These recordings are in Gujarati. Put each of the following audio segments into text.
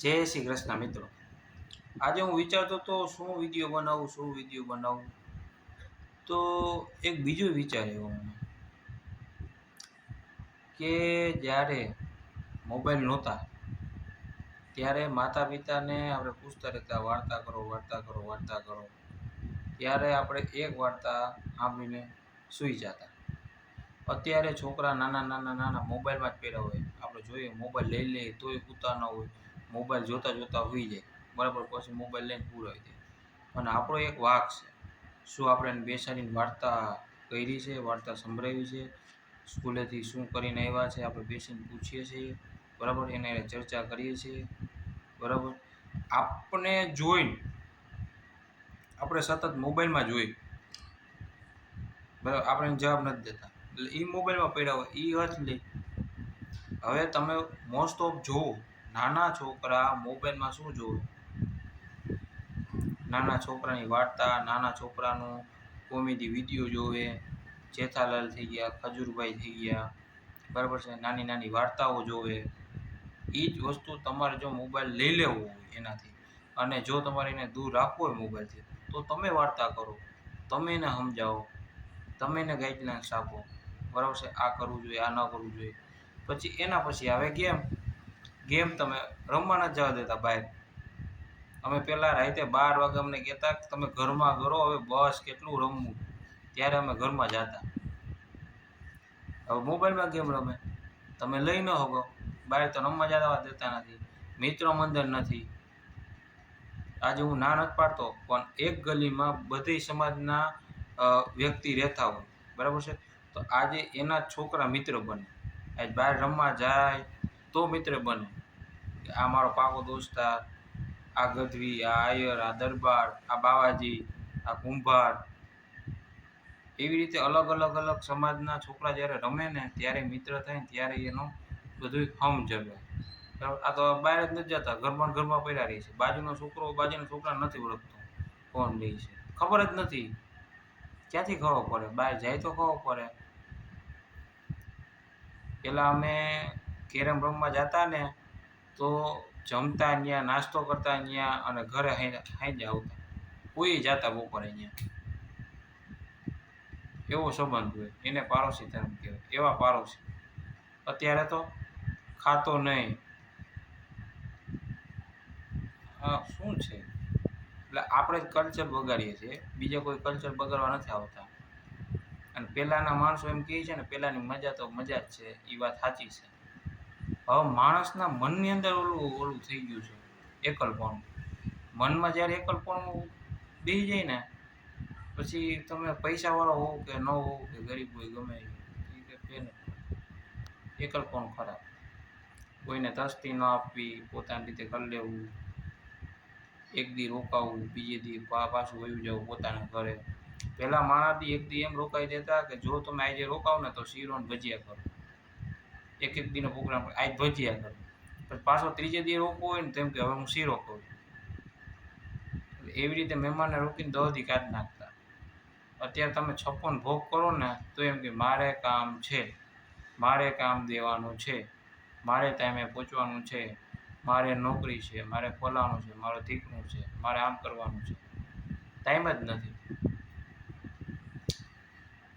જય શ્રી કૃષ્ણ મિત્રો. આજે હું વિચારતો હતો શું વિડીયો બનાવું તો એક બીજું વિચાર આવ્યો મને કે જ્યારે મોબાઈલ નહોતા ત્યારે માતા પિતાને આપણે પૂછતા રહેતા વાર્તા કરો ત્યારે આપણે એક વાર્તા સાંભળીને સૂઈ જતા. અત્યારે છોકરા નાના મોબાઈલમાં જ પહેર્યા હોય. આપણે જોઈએ મોબાઈલ લઈ લઈએ તોય સૂતા ન હોય, મોબાઈલ જોતા સૂઈ જાય બરાબર, પછી મોબાઈલ લઈને પૂરાઈ જાય. અને આપણો એક વાક છે, શું આપણે એને બેસાડીને વાર્તા કરી છે, વાર્તા સંભળાવી છે, સ્કૂલેથી શું કરીને આવ્યા છે આપણે બેસીને પૂછીએ છીએ બરાબર, એને ચર્ચા કરીએ છીએ બરાબર. આપણે જોઈને આપણે સતત મોબાઈલમાં જોઈ બરાબર, આપણે જવાબ નથી દેતા એટલે એ મોબાઈલમાં પડ્યા હોય એ અર્થ લે. હવે તમે મોસ્ટ ઓફ જોવો નાના છોકરા મોબાઈલમાં શું જોવે, નાના છોકરાની વાર્તા, નાના છોકરાનું કોમેડી વિડીયો જોવે, જેઠાલાલ થઈ ગયા, ખજૂરભાઈ થઈ ગયા બરાબર છે, નાની નાની વાર્તાઓ જોવે. એ જ વસ્તુ તમારે જો મોબાઈલ લઈ લેવો હોય એનાથી, અને જો તમારે એને દૂર રાખવો હોય મોબાઈલથી, તો તમે વાર્તા કરો, તમે એને સમજાવો, તમે એને ગાઈડલાઇન્સ આપો બરાબર છે, આ કરવું જોઈએ, આ ન કરવું જોઈએ. પછી આવે ગેમ તમે રમવા નથી જવા દેતા બહાર. અમે પહેલાં રાતે 12 વાગે અમને કહેતા કે તમે ઘરમાં કરો, હવે બસ કેટલું રમવું, ત્યારે અમે ઘરમાં જતા. હવે મોબાઈલમાં ગેમ રમે, તમે લઈ ન શકો, બહાર તો રમવા જવા દેતા નથી, મિત્ર મંડળ નથી. આજે હું ના નથી પાડતો પણ એક ગલીમાં બધી સમાજના વ્યક્તિ રહેતા હોય બરાબર છે, તો આજે એના છોકરા મિત્ર બને, આજ બહાર રમવા જાય તો મિત્ર બને કે આ મારો પાકો દોસ્તાર, આ ગઢવી, આ આયર, આ દરબાર, આ બાવાજી, આ કુંભાર. એવી રીતે અલગ સમાજના છોકરા જ્યારે રમે ને ત્યારે મિત્ર થાય ને ત્યારે એનો બધું સમજવે. આ તો બહાર જ નથી જતા, ઘરમાં પડ્યા રહે છે. બાજુનો છોકરા નથી ઓળખતો, કોણ લે છે ખબર જ નથી. ક્યાંથી ખબર પડે? બહાર જાય તો ખબર પડે. પહેલાં અમે કેરમ રમવા જતા ને તો જમતા ત્યાં, નાસ્તો કરતા ત્યાં અને ઘરે સાંજે આવતા, કોઈ જતા બપોરે ત્યાં. એવો સંબંધ હોય, એને પાડોશી ધર્મ કહેવાય, એવા પાડોશી. અત્યારે તો ખાતો નહીં. શું છે એટલે આપણે જ કલ્ચર બગાડીએ છીએ, બીજા કોઈ કલ્ચર બગાડવા નથી આવતા. અને પહેલાંના માણસો એમ કહે છે ને પહેલાંની મજા તો મજા જ છે, એ વાત સાચી છે. હવે માણસના મનની અંદર ઓલું થઈ ગયું છે, એકલપણું. મનમાં જ્યારે એકલપણું બેસી જાય ને પછી તમે પૈસાવાળો હોવ કે ન હોવ કે ગરીબ હોય ગમે એ એકલપણું ખરાબ. કોઈને તસ્તી ન આપવી, પોતાની રીતે કરી લેવું, એક દી રોકાવું, બીજે દી પાછું વયું જવું પોતાના ઘરે. પહેલાં માણસથી એક દી એમ રોકાઈ દેતા કે જો તમે આજે રોકાવ ને તો શીરો ને ભજીયા કરો, એક દીનો પ્રોગ્રામ આજ ભજીયા કરો, પછી પાછો ત્રીજે દી રોકવો હોય ને તેમ કે હવે હું શીરો કરું. એવી રીતે મહેમાનને રોકીને 10 દી કાઢી નાખતા. અત્યારે તમે 56 ભોગ કરો ને તો એમ કે મારે કામ છે, મારે કામ દેવાનું છે, મારે ટાઈમે પહોંચવાનું છે, મારે નોકરી છે, મારે ફલાણું છે, મારે ઠીકણું છે, મારે આમ કરવાનું છે. ટાઈમ જ નથી.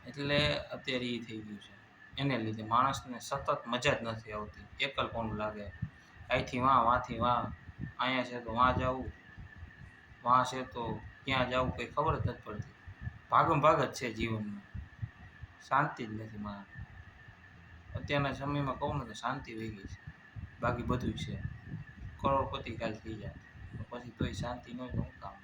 એટલે અત્યારે એ થઈ ગયું છે. એને લીધે માણસને સતત મજા જ નથી આવતી, એકલપણું લાગે. અહીંથી વાંથી અહીંયા છે તો વાં જવું, વાં છે તો ક્યાં જવું કંઈ ખબર જ નથી પડતી. ભાગ જ છે જીવનમાં, શાંતિ જ નથી માણસ. અત્યારના સમયમાં કહું ને તો શાંતિ વહી ગઈ છે, બાકી બધું છે. કરોડપતિ કાલ થઈ જાય પછી તોય શાંતિ ન હોય તો શું કામ.